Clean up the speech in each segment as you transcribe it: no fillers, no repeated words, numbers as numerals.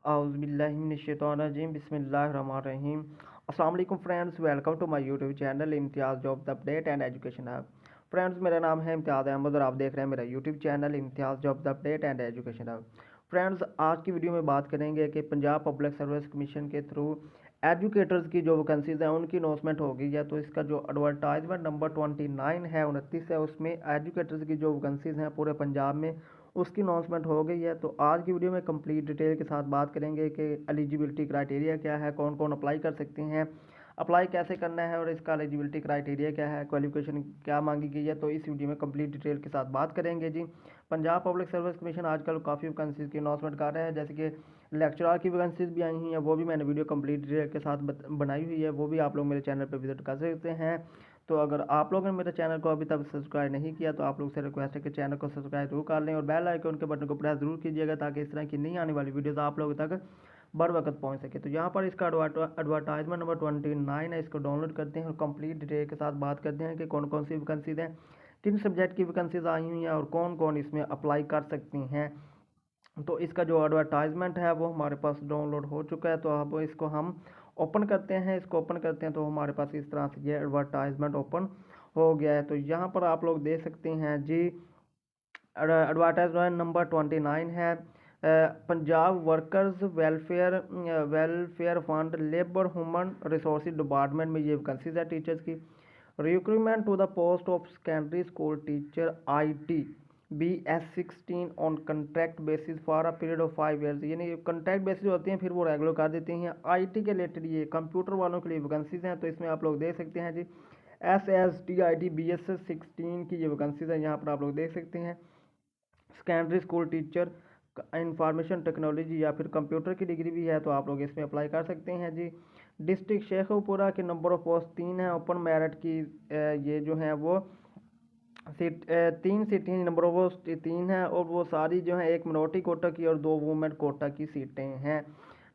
औज़ुबिल्लाहिमिनश्शैतानिर्रजीम बिस्मिल्लाहिर्रहमानिर्रहीम। अस्सलाम वालेकुम friends, welcome to my YouTube channel Imtiaz jobs update and education hub. Friends, मेरा नाम है इम्तियाज़ अहमद और आप देख रहे हैं मेरा YouTube channel Imtiaz jobs update and education hub. Friends, आज की वीडियो में बात करेंगे कि पंजाब पब्लिक सर्विस कमीशन के थ्रू एजुकेटर्स की जो वैकेंसीज़ हैं उनकी अनाउंसमेंट हो गई है। तो इसका जो एडवर्टाइजमेंट नंबर 29 है 29 है, उसमें एजुकेटर्स की जो वैकेंसीज़ हैं पूरे पंजाब में उसकी अनाउंसमेंट हो गई है। तो आज की वीडियो में कंप्लीट डिटेल के साथ बात करेंगे कि एलिजिबिलिटी क्राइटेरिया क्या है, कौन कौन अप्लाई कर सकते हैं, अप्लाई कैसे करना है और इसका एलिजिबिलिटी क्राइटेरिया क्या है, क्वालिफिकेशन क्या मांगी गई है। तो इस वीडियो में कंप्लीट डिटेल के साथ बात करेंगे जी। पंजाब पब्लिक सर्विस कमीशन आजकल काफ़ी वैकेंसीज़ की अनाउंसमेंट कर रहा है, जैसे कि लेक्चरर की वैकेंसीज़ भी आई हुई हैं, वो भी मैंने वीडियो कंप्लीट डिटेल के साथ बनाई हुई है, वो भी आप लोग मेरे चैनल पर विजिट कर सकते हैं। तो अगर आप लोगों ने मेरे चैनल को अभी तक सब्सक्राइब नहीं किया तो आप लोग से रिक्वेस्ट है कि चैनल को सब्सक्राइब जरूर कर लें और बेल आइकन के बटन को प्रेस जरूर कीजिएगा ताकि इस तरह की नई आने वाली वीडियोस आप लोगों तक बर वक्त पहुंच सके। तो यहाँ पर इसका एडवर्टाइजमेंट नंबर 29 है, इसको डाउनलोड करते हैं और कंप्लीट डिटेल के साथ बात करते हैं कि कौन कौन सी वैकेंसीज हैं, किन सब्जेक्ट की वैकेंसीज आई हुई हैं और कौन कौन इसमें अप्लाई कर सकती हैं। तो इसका जो एडवर्टाइजमेंट है वो हमारे पास डाउनलोड हो चुका है। तो अब इसको हम ओपन करते हैं, तो हमारे पास इस तरह से ये एडवर्टाइजमेंट ओपन हो गया है। तो यहाँ पर आप लोग देख सकते हैं जी, एडवर्टाइजमेंट नंबर 29 है। Punjab workers welfare fund labour human resource department में ये वैकेंसीज है टीचर्स की। Recruitment to the post of secondary school teacher IT BS16 on contract basis for a period of 5 years. यानी कंट्रैक्ट बेसिस होती हैं फिर वो रेगुलर कर देती हैं। IT के रिलेटेड ये कंप्यूटर वालों के लिए वैकेंसीज हैं। तो इसमें आप लोग देख सकते हैं जी, SSTIT BS16 की ये वैकेंसीज है, यहाँ पर आप लोग देख सकते हैं। Secondary school teacher information technology या फिर कंप्यूटर की डिग्री भी है, तो आप लोग इसमें अप्लाई कर सकते हैं जी। डिस्ट्रिक्ट शेखुपुरा के नंबर ऑफ पोस्ट 3 है। ओपन मेरिट की ये जो है वो सीट 3 सीटें, नंबर ऑफ पोस्ट 3 है और वो सारी जो है एक मिनोरिटी कोटा की और 2 वुमेन कोटा की सीटें हैं।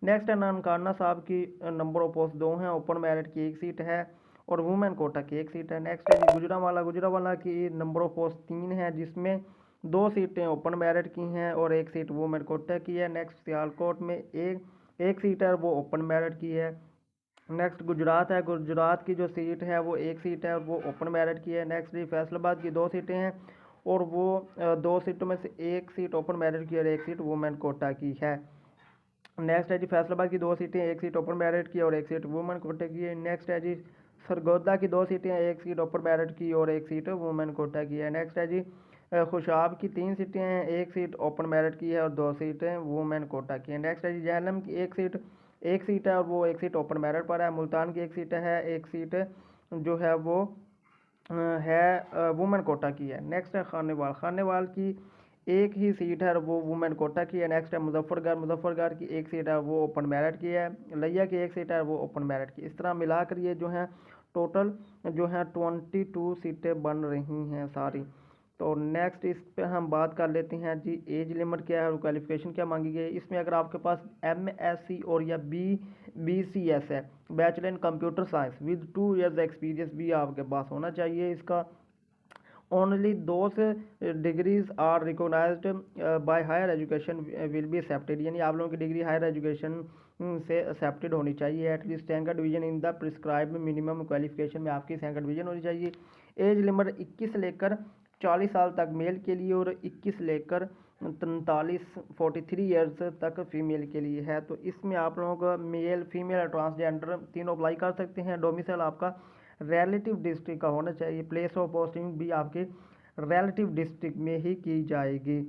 नेक्स्ट है ननकाना साहब की नंबर ऑफ पोस्ट 2 हैं। ओपन मेरिट की 1 सीट है और वुमेन कोटा की 1 सीट है। नेक्स्ट है जी गुजरावाला की नंबर ऑफ पोस्ट 3 है, जिसमें 2 सीटें ओपन मेरिट की हैं और 1 सीट वुमेन कोटा की है। नेक्स्ट सियालकोट में एक सीट है, वो ओपन मेरिट की है। नेक्स्ट गुजरात है, गुजरात की जो सीट है वो 1 सीट है और वो ओपन मेरिट की है। नेक्स्ट जी फैसलाबाद की 2 सीटें हैं और वो 2 सीटों में से 1 सीट ओपन मेरिट की और 1 सीट वुमेन कोटा की है। नेक्स्ट है जी फैसलाबाद की 2 सीटें, 1 सीट ओपन मेरिट की और 1 सीट वुमेन कोटा की है। नेक्स्ट है जी सरगोदा की 2 सीटें, 1 सीट ओपन मेरिट की और 1 सीट वुमेन कोटा की है। नेक्स्ट है जी खुशाब की 3 सीटें हैं, 1 सीट ओपन मेरिट की है और 2 सीटें वुमेन कोटा की है। नेक्स्ट है जी जहलम की 1 सीट है और वो 1 सीट ओपन मेरिट पर है। मुल्तान की 1 सीट है, 1 सीट जो है वो है वुमेन कोटा की है। नेक्स्ट है खानेवाल की 1 ही सीट है और वो वुमेन कोटा की है। नेक्स्ट है मुजफ्फरगढ़ की 1 सीट है, वो ओपन मेरिट की है। लिया की 1 सीट है, वो ओपन मेरिट की। इस तरह मिलाकर ये जो है टोटल जो है 22 सीटें बन रही हैं सारी। तो नेक्स्ट इस पे हम बात कर लेते हैं जी, एज लिमिट क्या है और क्वालिफिकेशन क्या मांगी गई है। इसमें अगर आपके पास MSc और या BCS है, bachelor in computer science with 2 years experience भी आपके पास होना चाहिए। इसका only those degrees are recognised by higher education will be accepted. यानी आप लोगों की डिग्री हायर एजुकेशन से एक्सेप्टेड होनी चाहिए। At least second division in the prescribe minimum qualification में आपकी सेकंड डिवीजन होनी चाहिए। एज लिमिट 21 लेकर 40 साल तक मेल के लिए और 21 लेकर 43 ईयर्स तक फीमेल के लिए है। तो इसमें आप लोगों को मेल फीमेल और ट्रांसजेंडर तीनों अप्लाई कर सकते हैं। डोमिसाइल आपका रिलेटिव डिस्ट्रिक्ट का होना चाहिए। प्लेस ऑफ पोस्टिंग भी आपके रिलेटिव डिस्ट्रिक्ट में ही की जाएगी।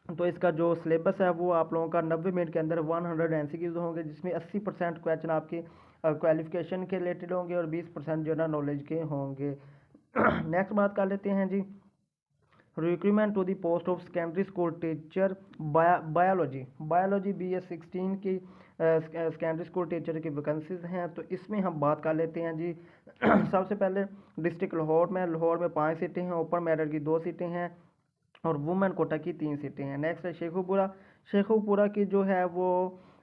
तो इसका जो सिलेबस है वो आप लोगों का 90 मिनट के अंदर 100 MCQs होंगे, जिसमें 80% क्वेश्चन आपके क्वालिफिकेशन के रिलेटेड होंगे और 20% जनरल नॉलेज के होंगे। नेक्स्ट बात कर लेते हैं जी, recruitment to the post of secondary school teacher biology BS16 की सेकेंडरी स्कूल टीचर की वैकेंसीज हैं। तो इसमें हम बात कर लेते हैं जी। सबसे पहले डिस्ट्रिक्ट लाहौर में 5 सीटें हैं, ओपन मेरिट की 2 सीटें हैं और वुमेन कोटा की 3 सीटें हैं। नेक्स्ट है शेखुपुरा की जो है वो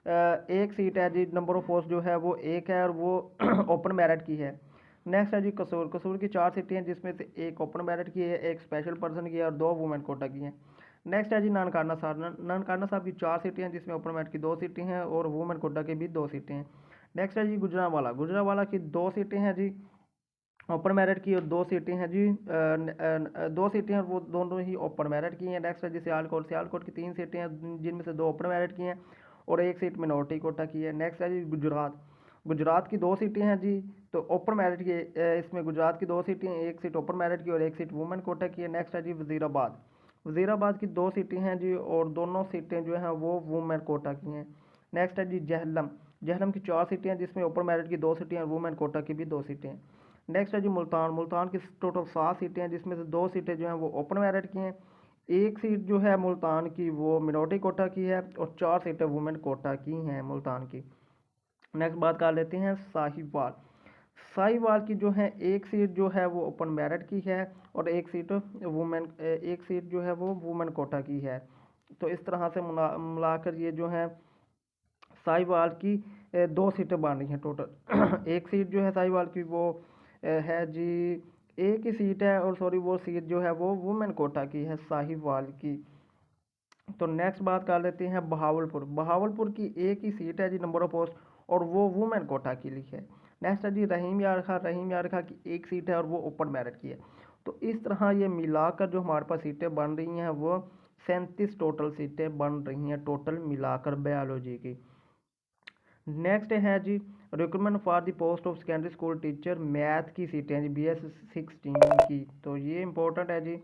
1 सीट है जी। नंबर ऑफ पोस्ट जो है वो 1 है और वो ओपन मेरिट की है। नेक्स्ट है जी कसूर की 4 सीटें हैं, जिसमें से 1 ओपन मेरिट की है, 1 स्पेशल पर्सन की है और 2 वुमेन कोटा की हैं। नेक्स्ट है जी ननकाना साहब। ननकाना साहब की 4 सीटें हैं, जिसमें ओपन मेरिट की 2 सीटें हैं और वुमेन कोटा की भी 2 सीटें हैं। नेक्स्ट है जी गुजरांवाला। गुजरांवाला की 2 सीटें हैं जी ओपन मेरिट की, और 2 सीटें हैं जी 2 सीटें हैं, वो दोनों ही ओपन मेरिट की हैं। नेक्स्ट है जी सियालकोट। सियालकोट की 3 सीटें हैं, जिनमें से 2 ओपन मेरिट की हैं और 1 सीट मिनोरिटी कोटा की है। नेक्स्ट है जी गुजरात। गुजरात की 2 सीटें हैं जी, तो ओपन मेरिट की इसमें गुजरात की 2 सीटें हैं, 1 सीट ओपन मेरिट की और 1 सीट वुमेन कोटा की है। नेक्स्ट है जी वजीराबाद। वजीराबाद की 2 सीटें हैं जी, और दोनों सीटें जो हैं वो वुमेन कोटा की हैं। नेक्स्ट है जी जहलम। जहलम की 4 सीटें हैं, जिसमें ओपन मेरिट की 2 सीटें हैं और वुमेन कोटा की भी 2 सीटें हैं। नेक्स्ट है जी मुल्तान। मुल्तान की टोटल 7 सीटें हैं, जिसमें से 2 सीटें जो हैं वो ओपन मेरिट की हैं, 1 सीट जो है मुल्तान की वो मिनोरिटी कोटा की है और 4 सीटें वुमेन कोटा की हैं मुल्तान की। नेक्स्ट बात कर लेते हैं साहिवाल। साहिवाल की जो है 1 सीट जो है वो ओपन मेरिट की है और 1 सीट जो है वो वुमेन कोटा की है। तो इस तरह से मिलाकर ये जो है साहिवाल की 2 सीटें बन रही हैं टोटल। 1 सीट जो है साहिवाल की वो है जी, एक ही सीट है, और सॉरी वो सीट जो है वो वुमेन कोटा की है साहिवाल की। तो नेक्स्ट बात कर लेते हैं बहावलपुर। बहावलपुर की 1 ही सीट है जी नंबर ऑफ पोस्ट, और वो वुमेन कोटा के लिए है। नेक्स्ट है जी रहीम यार खां। रहीम यार खां की 1 सीट है और वो ओपन मेरिट की है। तो इस तरह ये मिलाकर जो हमारे पास सीटें बन रही हैं वो 37 टोटल सीटें बन रही हैं टोटल मिलाकर बायोलॉजी की। नेक्स्ट है जी recruitment for the post of secondary school teacher. Math की सीटें हैं जी BS 16 की। तो ये इंपॉर्टेंट है जी।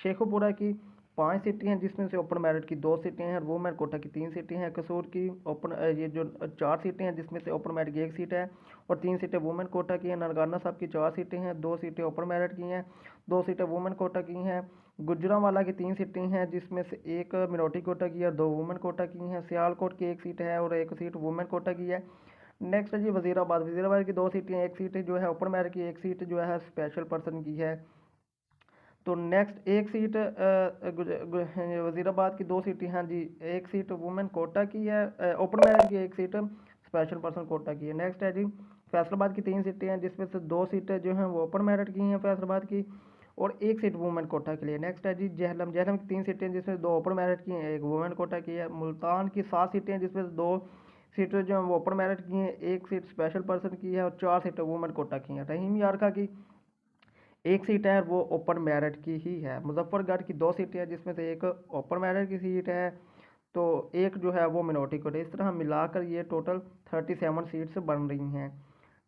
शेखुपुरा की 5 सीटें हैं, जिसमें से ओपन मेरिट की 2 सीटें हैं और वुमेन कोटा की 3 सीटें हैं। कसूर की ये जो 4 सीटें हैं, जिसमें से ओपन मेरिट की 1 सीट है और 3 सीटें वुमेन कोटा की हैं। ननकाना साहब की 4 सीटें हैं, 2 सीटें ओपन मेरिट की हैं, 2 सीटें वुमेन कोटा की हैं। गुजरांवाला की 3 सीटें हैं, जिसमें से 1 मिनोरिटी कोटा की है और 2 वुमेन कोटा की हैं। सियालकोट की 1 सीट है और 1 सीट वुमेन कोटा की है। नेक्स्ट है जी वजीराबाद। वजीराबाद की 2 सीटें, 1 सीट जो है ओपन मेरिट की, 1 सीट जो है स्पेशल पर्सन की है। तो नेक्स्ट 1 सीट वजीराबाद की 2 सीटें हैं जी, 1 सीट वुमेन कोटा की है ओपन मेरिट की, 1 सीट स्पेशल पर्सन कोटा की है। नेक्स्ट है जी फैसलाबाद की 3 सीटें हैं, जिसमें से 2 सीटें जो हैं वो ओपन मेरिट की हैं फैसलाबाद की, और 1 सीट वुमेन कोटा के लिए। नेक्स्ट है जी जहलम। जहलम की 3 सीटें, जिसमें 2 ओपन मेरिट की हैं, 1 वुमेन कोटा की है। मुल्तान की 7 सीटें हैं, जिसमें से 2 सीटें जो हैं वो ओपन मेरिट की हैं, 1 सीट स्पेशल पर्सन की है और 4 सीटें वुमेन कोटा की हैं। रहीम यारखा की 1 सीट है, वो ओपन मेरिट की ही है। मुजफ्फरगढ़ की 2 सीटें हैं, जिसमें से 1 ओपन मेरिट की सीट है, तो 1 जो है वो मिनोरिटी कोटा। इस तरह मिलाकर ये टोटल 37 सीट्स बन रही हैं।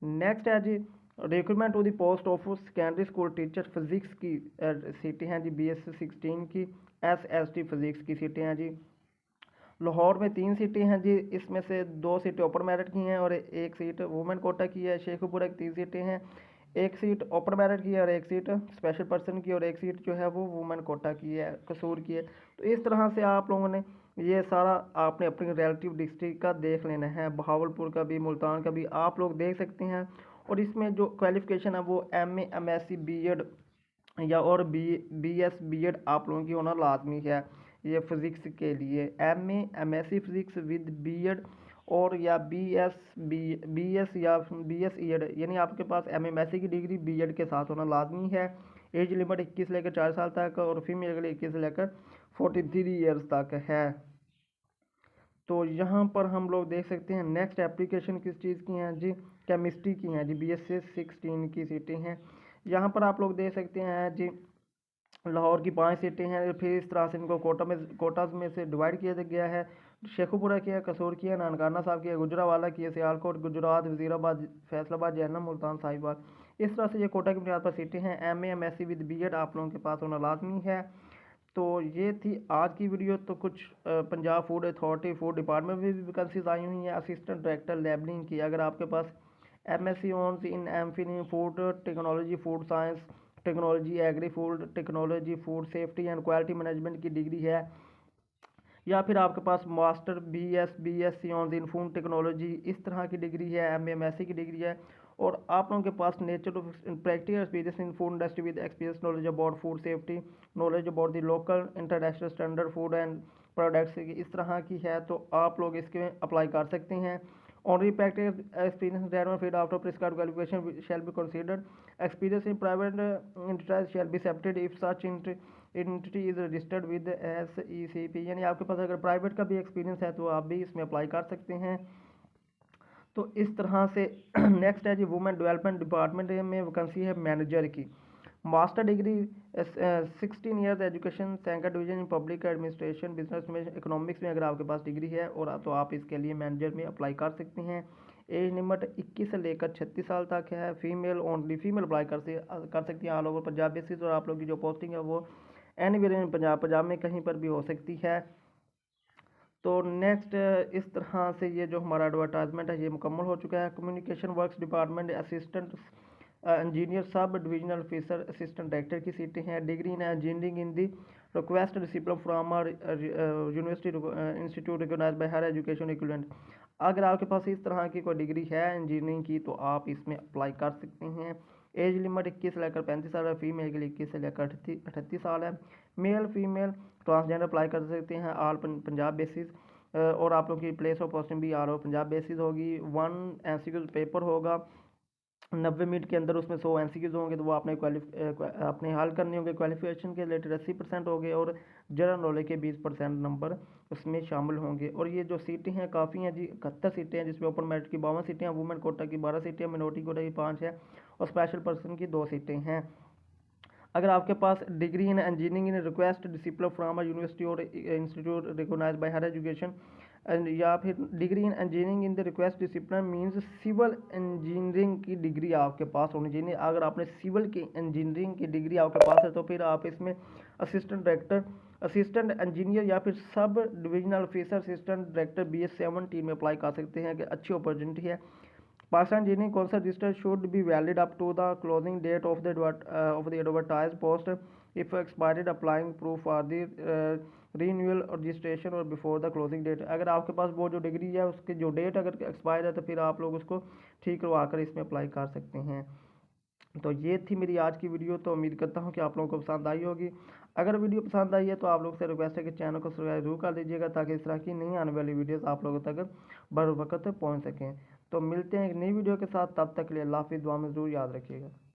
नेक्स्ट है जी recruitment to the post of secondary school teacher physics की सीटें हैं जी BS 16 की। SST फिजिक्स की सीटें हैं जी। लाहौर में 3 सीटें हैं जी, इसमें से 2 सीटें ओपन मेरिट की हैं और 1 सीट वुमेन कोटा की है। शेखुपुरा की 3 सीटें हैं, 1 सीट ओपन मेरिट की है और 1 सीट स्पेशल पर्सन की, और 1 सीट जो है वो वुमेन कोटा की है, कसूर की है। तो इस तरह से आप लोगों ने ये सारा आपने अपनी रिलेटिव डिस्ट्रिक्ट का देख लेना है, बहावलपुर का भी, मुल्तान का भी आप लोग देख सकते हैं। और इसमें जो क्वालिफिकेशन है वो MA MSc BEd या और BS BEd आप लोगों की होना लाजमी है ये फिज़िक्स के लिए। MA MSc physics with BEd और या BS या BS ED, यानी आपके पास MA MSc की डिग्री BEd के साथ होना लाजमी है। एज लिमिट 21 से लेकर 4 साल तक और फीमेल के लिए 21 से लेकर 43 ईयर्स तक है। तो यहाँ पर हम लोग देख सकते हैं नेक्स्ट एप्लीकेशन किस चीज़ की हैं जी, केमिस्ट्री की हैं जी। BS 16 की सीटें हैं। यहाँ पर आप लोग देख सकते हैं जी लाहौर की 5 सीटें हैं, फिर इस तरह से इनको कोटाज में से डिवाइड किया गया है। शेखुपुरा की है, कसूर की है, ननकाना साहब की है, गुजरांवाला की है, सियालकोट, गुजरात, वजीराबाद, फैसलाबाद, जहलम, मुल्तान, साहिबाल। इस तरह से ये कोटा की बुनियाद पर सीटें हैं। MA MSc विद BEd आप लोगों के पास होना लाजमी है। तो ये थी आज की वीडियो। तो कुछ Punjab food authority food department में भी वैकेंसीज आई हुई हैं असिस्टेंट डायरेक्टर लेबलिंग की। अगर आपके पास MSc honours in MPhil in food technology, food science technology, agri food technology, food safety and quality management की डिग्री है, या फिर आपके पास master BSc on in food technology इस तरह की डिग्री है, MA MSc की डिग्री है, और आप लोगों के पास nature of practical experience in food industry with experience knowledge about food safety, knowledge about the local international standard food and products इस तरह की है, तो आप लोग इसके अप्लाई कर सकते हैं। Only practical experience that one fit after prescribed qualification shall be considered. Experience in private enterprise shall be accepted if such entity is registered with SECP, यानी आपके पास अगर प्राइवेट का भी एक्सपीरियंस है तो आप भी इसमें अप्लाई कर सकते हैं। तो इस तरह से नेक्स्ट है जी वुमेन डेवलपमेंट डिपार्टमेंट में वैकेंसी है मैनेजर की। Master degree 16 years education second division in public administration business में इकोनॉमिक्स में अगर आपके पास डिग्री है और तो आप इसके लिए मैनेजर में अप्लाई कर सकते हैं। एज लिमिट 21 से लेकर 36 साल तक है। फीमेल ओनली, फीमेल अप्लाई कर सकती हैं ऑल ओवर पंजाब बेसिस, और आप लोग की जो पोस्टिंग है वो एनीवेयर इन पंजाब में कहीं पर भी हो सकती है। तो नेक्स्ट इस तरह से ये जो हमारा एडवर्टाइजमेंट है ये मुकम्मल हो चुका है। Communication works department assistant engineer sub divisional officer assistant director की सीटें हैं। Degree in engineering in the request receipt from university institute recognise by higher education equivalent. अगर आपके पास इस तरह की कोई डिग्री है इंजीनियरिंग की तो आप इसमें अप्लाई कर सकते हैं। एज लिमिट 21 से लेकर 35 साल है। फीमेल के लिए 21 से लेकर 38 साल है। मेल फीमेल ट्रांसजेंडर अप्लाई कर सकते हैं ऑल पंजाब बेसिस, और आप लोग की प्लेस ऑफ पोस्टिंग भी ऑल ओवर पंजाब बेसिस होगी। 1 MCQ पेपर होगा 90 मिनट के अंदर, उसमें 100 MCQs होंगे तो वो आपने हल करने होंगे। क्वालिफिकेशन के रिलेटेड 80% होंगे और जनरल नॉलेज के 20% नंबर उसमें शामिल होंगे। और ये जो सीटें हैं काफ़ी हैं जी, 71 सीटें हैं जिसमें ओपन मेरिट की 52 सीटें हैं, वुमेन कोटा की 12 सीटें हैं, मिनोरिटी कोटा की 5 है और स्पेशल पर्सन की 2 सीटें हैं। अगर आपके पास degree in engineering in request discipline from university और institute recognise by higher education, या फिर degree in engineering in the request discipline means civil engineering की डिग्री आपके पास होनी चाहिए। अगर आपने सिविल की इंजीनियरिंग की डिग्री आपके पास है तो फिर आप इसमें असिस्टेंट डायरेक्टर, असिस्टेंट इंजीनियर या फिर सब divisional officer assistant director BS17 में अप्लाई कर सकते हैं कि अच्छी अपॉर्चुनिटी है। Pakistan Engineering Council register should be valid up to the closing date of the advertised post. If expired, applying proof for the renewal registration or before the closing date. अगर आपके पास वो जो डिग्री है उसकी जो date अगर expire है तो फिर आप लोग उसको ठीक करवा कर इसमें अप्लाई कर सकते हैं। तो ये थी मेरी आज की वीडियो, तो उम्मीद करता हूँ कि आप लोगों को पसंद आई होगी। अगर वीडियो पसंद आई है तो आप लोग से रिक्वेस्ट है कि चैनल को सब्सक्राइब जरूर कर दीजिएगा ताकि इस तरह की नई आने वाली वीडियोस आप लोगों तक बर वक्त पहुँच सकें। तो मिलते हैं एक नई वीडियो के साथ, तब तक के लिए अल्लाह हाफिज़, दुआ में ज़रूर याद रखिएगा।